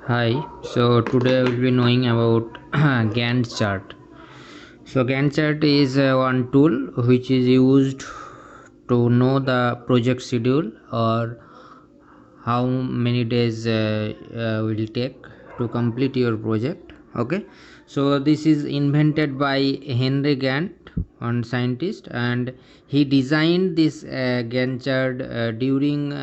Hi, so today we will be knowing about Gantt chart. So Gantt chart is one tool which is used to know the project schedule or how many days will take to complete your project. Okay, so this is invented by Henry Gantt, one scientist, and he designed this Gantt chart during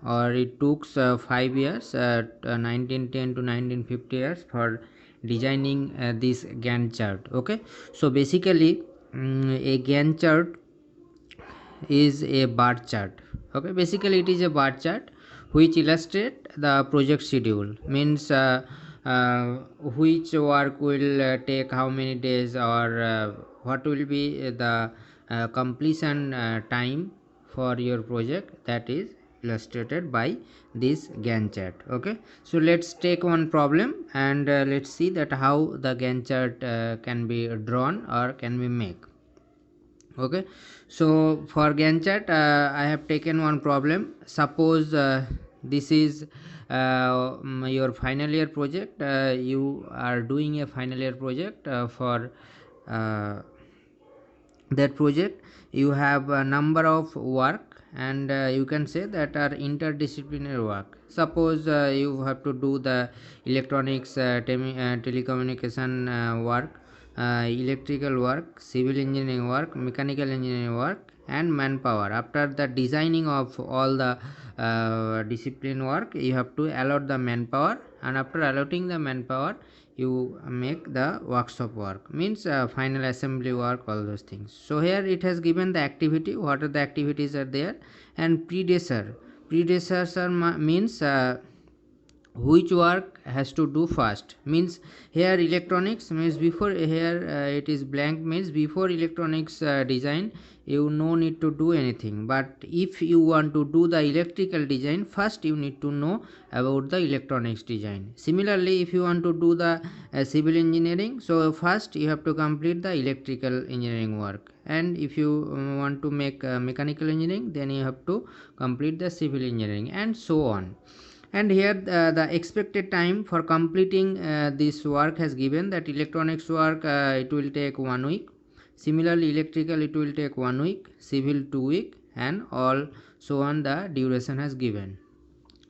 or it took 5 years, 1910 to 1950 years for designing this Gantt chart. Okay, so basically a Gantt chart is a bar chart. Okay, basically it is a bar chart which illustrate the project schedule, means which work will take how many days, or what will be the completion time for your project, that is illustrated by this Gantt chart. Okay, so let's take one problem and let's see that how the Gantt chart can be drawn or can be made. Okay, so for Gantt chart I have taken one problem. Suppose this is your final year project. You are doing a final year project for uh, that project. You have a number of work, and you can say that are interdisciplinary work. Suppose you have to do the electronics, telecommunication work, electrical work, civil engineering work, mechanical engineering work, and manpower. After the designing of all the discipline work, you have to allot the manpower, and after allotting the manpower, you make the workshop work, means final assembly work, all those things. So here it has given the activity, what are the activities are there, and predecessor means which work has to do first, means here electronics means before, here it is blank, means before electronics design you no need to do anything, but if you want to do the electrical design, first you need to know about the electronics design. Similarly, if you want to do the civil engineering, so first you have to complete the electrical engineering work, and if you want to make mechanical engineering, then you have to complete the civil engineering, and so on. And here the expected time for completing this work has given that electronics work it will take 1 week, similarly electrical it will take 1 week, civil 2 week, and all so on the duration has given.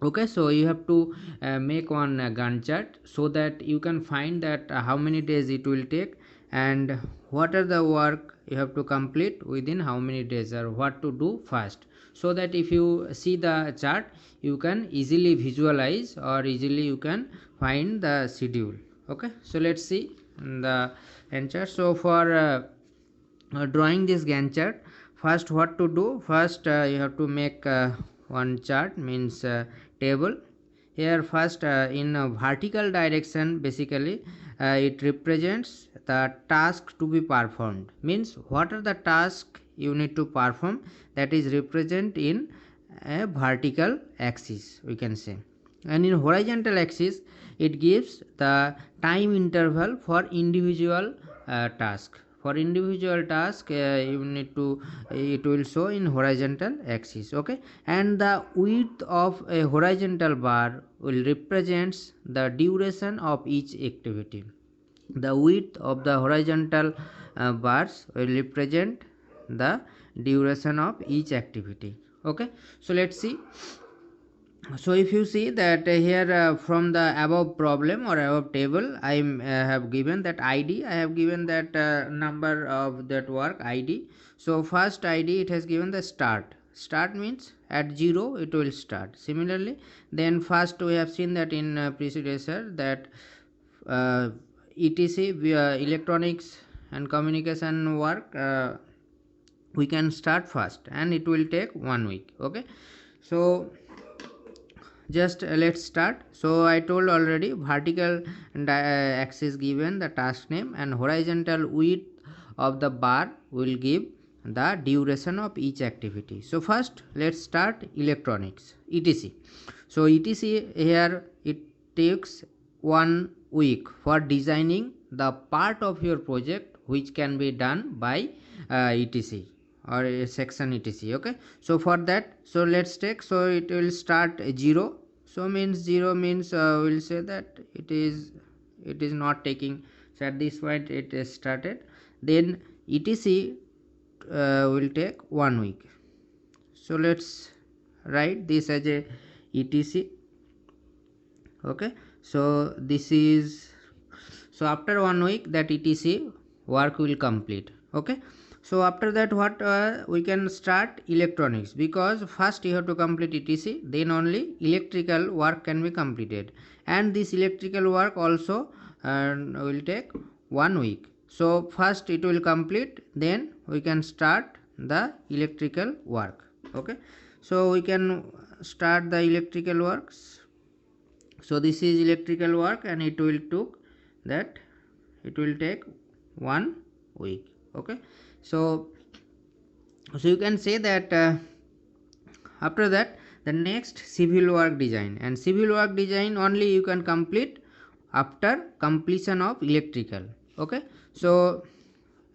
Okay, so you have to make one Gantt chart so that you can find that how many days it will take, and what are the work you have to complete within how many days, or what to do first, so that if you see the chart you can easily visualize or easily you can find the schedule. Okay, so let's see the Gantt chart. So for drawing this Gantt chart, first what to do, first you have to make one chart, means table. Here first in a vertical direction, basically it represents the task to be performed, means what are the task you need to perform, that is represent in a vertical axis, we can say. And in horizontal axis it gives the time interval for individual task. For individual task you need to, it will show in horizontal axis. Okay, and the width of a horizontal bar will represents the duration of each activity. The width of the horizontal bars will represent the duration of each activity. Okay, so let's see. So if you see that here from the above problem or above table, I have given that id, I have given that number of that work id. So first id, it has given the start means at 0 it will start. Similarly, then first we have seen that in predecessor that uh, etc electronics and communication work, we can start first and it will take 1 week. Okay, so just let's start. So I told already, vertical axis given the task name, and horizontal width of the bar will give the duration of each activity. So first let's start electronics etc. So etc here it takes 1 week for designing the part of your project which can be done by etc or a section etc. Okay, so for that, so let's take, so it will start 0. So means 0 means we'll say that it is not taking. So at this point it is started. Then etc will take 1 week. So let's write this as a etc. Okay, so this is, so after 1 week that etc work will complete. Okay, so after that what we can start electronics, because first you have to complete etc, then only electrical work can be completed, and this electrical work also will take 1 week. So first it will complete, then we can start the electrical work. Okay, so we can start the electrical works. So this is electrical work and it will took that, it will take 1 week. Okay, so you can say that after that the next civil work design, and civil work design only you can complete after completion of electrical. Okay, so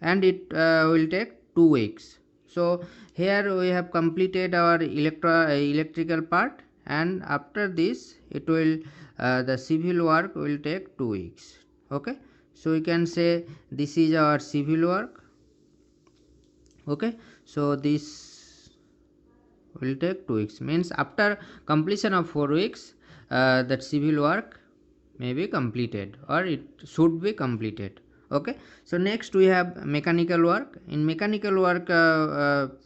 and it will take 2 weeks. So here we have completed our electrical part, and after this it will the civil work will take 2 weeks. Okay, so we can say this is our civil work. Okay, so this will take 2 weeks, means after completion of 4 weeks that civil work may be completed, or it should be completed. Okay, so next we have mechanical work. In mechanical work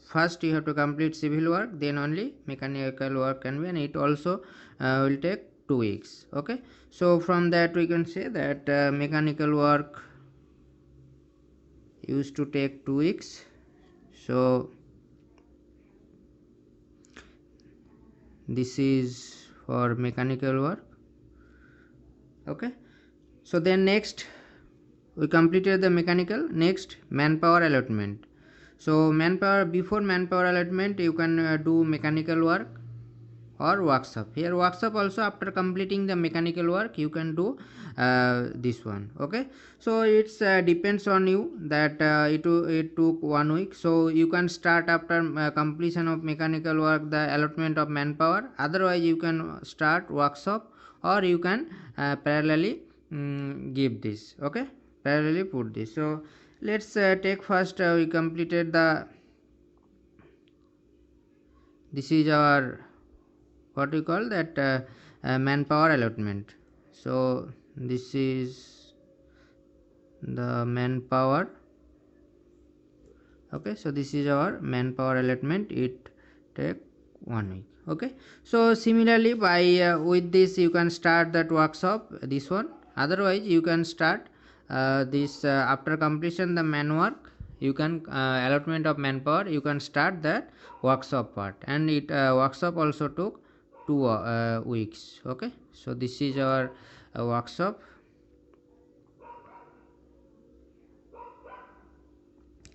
first you have to complete civil work, then only mechanical work can be, and it also will take 2 weeks. Okay, so from that we can say that mechanical work used to take 2 weeks. So this is for mechanical work. Okay, so then next we completed the mechanical. Next, manpower allotment. So manpower, before manpower allotment you can do mechanical work or workshop. Here workshop also, after completing the mechanical work you can do this one. Okay, so it's depends on you that it took 1 week, so you can start after completion of mechanical work the allotment of manpower. Otherwise you can start workshop, or you can parallelly give this. Okay, parallelly put this. So let's take first we completed the, this is our what we call that manpower allotment. So this is the manpower. Okay, so this is our manpower allotment, it take 1 week. Okay, so similarly by with this you can start that workshop, this one. Otherwise you can start this after completion the man work, you can allotment of manpower, you can start that workshop part, and it workshop also took 2 weeks. Okay, so this is our workshop.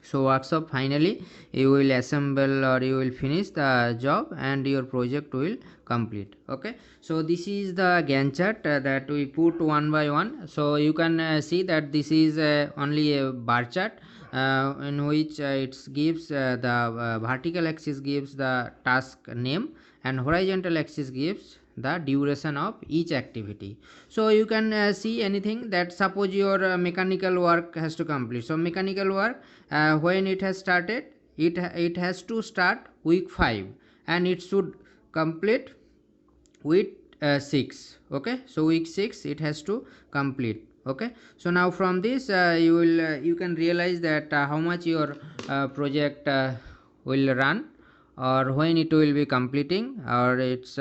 So workshop, finally you will assemble or you will finish the job and your project will complete. Okay, so this is the Gantt chart that we put one by one. So you can see that this is only a bar chart in which it gives the vertical axis gives the task name, and horizontal axis gives the duration of each activity. So you can see anything that, suppose your mechanical work has to complete. So mechanical work when it has started, it has to start week 5 and it should complete week 6. Okay, so week 6 it has to complete. Okay, so now from this you will you can realize that how much your project will run, or when it will be completing, or it's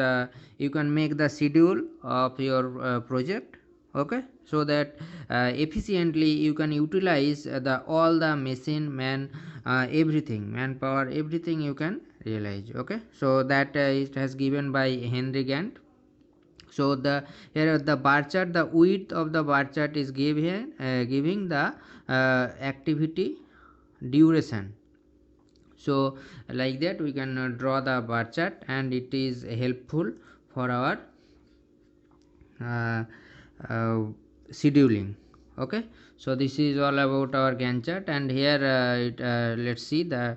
you can make the schedule of your project. Okay, so that efficiently you can utilize the all the machine, man, everything, manpower, everything you can realize. Okay, so that it has given by Henry Gantt. So the here the bar chart, the width of the bar chart is give here giving the activity duration. So like that we can draw the bar chart, and it is helpful for our uh, uh, scheduling. Okay, so this is all about our Gantt chart, and here let's see the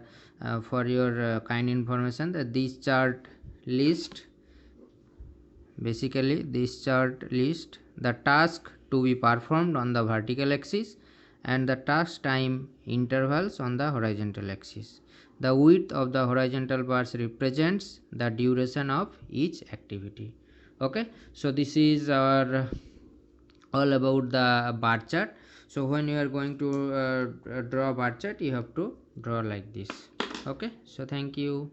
for your kind information that this chart list basically this chart lists the task to be performed on the vertical axis and the task time intervals on the horizontal axis. The width of the horizontal bars represents the duration of each activity. Okay, so this is our all about the bar chart. So when you are going to draw bar chart, you have to draw like this. Okay, so thank you.